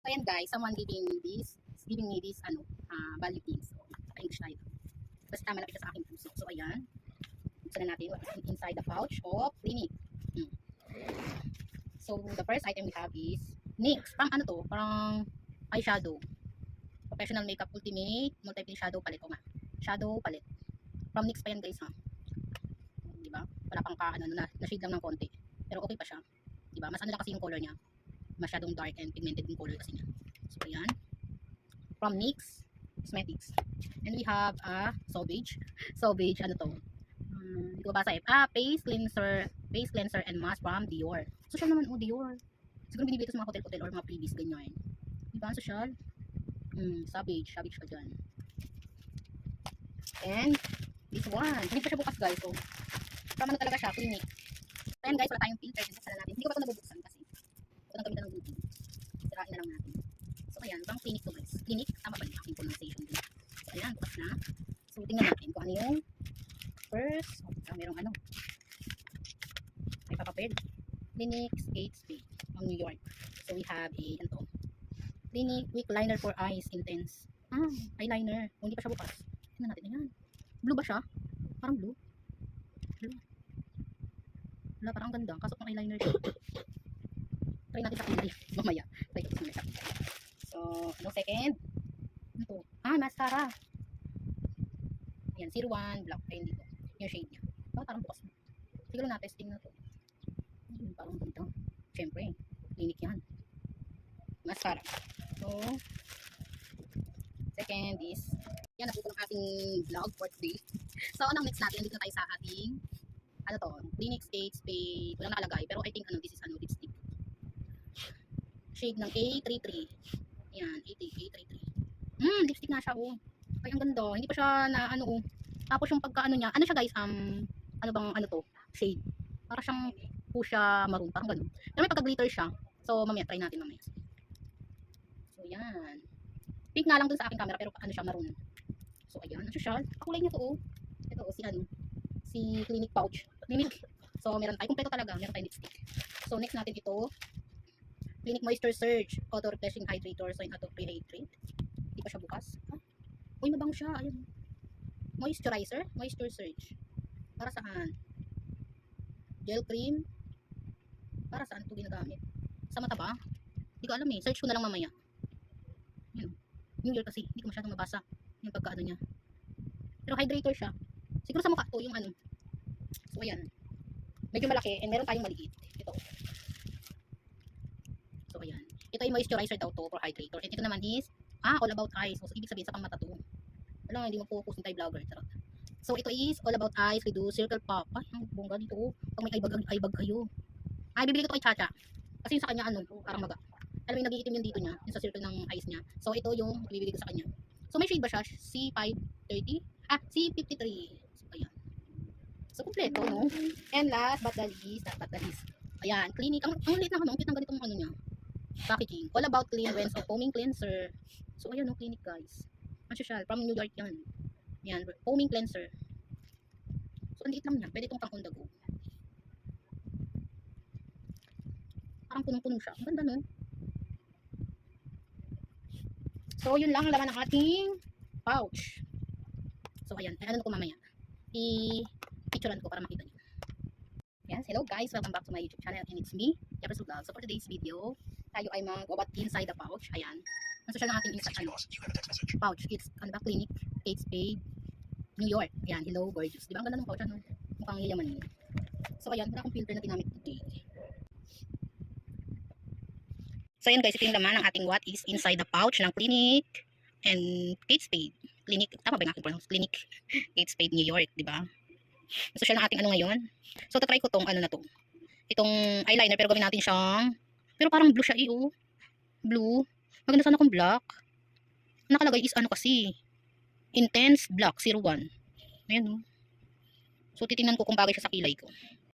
So ayan guys, someone giving me this value things. So, pa-English tayo. Kasi malapit siya sa aking puso. So ayan. Buksan na natin what is inside the pouch of Clinique. So the first item we have is NYX. Parang ano to? Parang eyeshadow. Professional Makeup Ultimate Multi-Peel Shadow Palette. O nga. Shadow palette. From NYX pa yan guys ha. Diba? Wala pang na-shade lang ng konti. Pero okay pa siya. Diba? Mas ano lang kasi yung color niya. Masyadong dark and pigmented yung color kasi niya. So ayan. From NYX Cosmetics. And we have a Sauvage. Sauvage, ano to? Hindi ko basa eh. Face cleanser and mask from Dior. Social naman, oh Dior. Siguro binibili ito sa mga hotel-hotel or mga previous ganyan. Diba? Social. Sauvage ka dyan. And this one. Hindi pa siya bukas guys. So, from ano talaga siya? Clinique. Ayan guys, wala tayong filter. Buksan na natin. Hindi ko pa ito nabubuksan kasi ito nang gamitan ng beauty. Sirain na lang natin. So ayan, pang Clinique to guys. Clinique, tama ba yung aking pronunciation din? So ayan, bukas na. So tingnan natin kung ano yung first. Merong ano. May papapel. Clinique Kate Spade from New York. So we have a, ano to? Clinique Weak Liner for Eyes Intense. Eyeliner. Kung hindi pa siya bukas. Tingnan natin. Ayan. Blue ba siya? Parang blue. Wala, parang ganda. Kaso pang eyeliner siya. Try natin sa kilay. Mamaya. Try ko sa kilay. So, ano second? Ano to? Mascara. Ayan, 01 Black. Ayun dito. Yung shade niya. Parang bukas. Siguro na testing na to. Parang ganda. Siyempre, Clinique yan. Mascara. So, second is, yan, naputo ng ating vlog for today. So, anong next natin? Dito na tayo sa ating ano to? Clinique Kate Spade. Walang nakalagay. Pero I think ano, this is ano, lipstick. Shade ng A33. Yan, A33. Lipstick nga siya, oh. Ay, ang ganda. Hindi pa siya na ano, oh. Tapos yung pagka ano niya, ano siya guys, ano bang ano to? Shade. Para siyang fuchsia maroon, parang ganun. Pero may pagka-glitter siya. So, mamaya, try natin mamaya. So, yan. Pink nga lang dun sa aking camera, pero ano siya, maroon. So, ayan. Ang social. Kakulay niya to, oh. Ito, oh, si ano. Si Clinique pouch. Clinique. So, meron tayo. Kompleto talaga. Meron tayong lipstick. So, next natin ito. Clinique Moisture Surge. Auto Refreshing Hydrator. So, auto pre-hydrate. Hindi pa siya bukas. Uy, mabango siya. Ayun. Moisturizer. Moisture Surge. Para saan? Gel cream. Para saan ito ginagamit? Sa mata ba? Hindi ko alam eh. Search ko na lang mamaya. Yun. New Year kasi. Hindi ko masyadong mabasa. Yung pagkaano niya. Pero hydrator siya. Siguro sa mukha to yung ano. So ayan. Medyo malaki and meron tayong maliit. Ito. So ayan. Ito ay moisturizer daw to for hydrator. And ito naman is all about eyes. So ibig sabihin sa pangmata to. Wala, hindi mo focus ng tayo vlogger. Charot. So ito is all about eyes. We do circle pop. Ay, ang bongga dito. Pag may eyebag kayo. Ay, bibili ko to kay Chacha. Kasi yung sa kanya ano, parang maga. Alam mo yung nagiitim yung dito niya. Yung sa circle ng eyes niya. So ito yung bibili ko sa kanya. So may shade ba siya? C530? C53. So, kompleto, no? And last but the least, ayan, Clinique. Ang liit na, ang cute ng ganitong ano niya. Packaging. All about clean rinse of foaming cleanser. So, ayan, no, Clinique, guys. Ang social, from New York yan. Yan, foaming cleanser. So, ang liit lang niya. Pwede itong pang on the go. Parang punong-puno siya. Ang ganda, no? So, yun lang laman ng ating pouch. So, ayan. Ano ko mamaya? Picturean ko para makita nyo. Yes, hello guys, welcome back to my YouTube channel and it's me, Jefferson Vlog. So for today's video, tayo ay mag-what inside the pouch. Ayan, ang social ng ating inside pouch. It's ano ba, Clinique Kate Spade New York. Ayan, hello gorgeous. Diba ang ganda ng pouch, ano? Mukhang yayaman yun. So ayan, wala akong filter na ginamit today. So ayan guys, ito yung laman ng ating what is inside the pouch ng Clinique and Kate Spade. Clinique, tama ba yung aking pronounce? Clinique Kate Spade New York, diba? Social ng ating ano ngayon. So, tatry ko tong ano na to. Itong eyeliner, pero gawin natin siyang, pero parang blue siya oh. Blue. Maganda sana kung black. Nakalagay is ano kasi. Intense Black 01. Ayan oh. So, titingnan ko kung bagay siya sa kilay ko.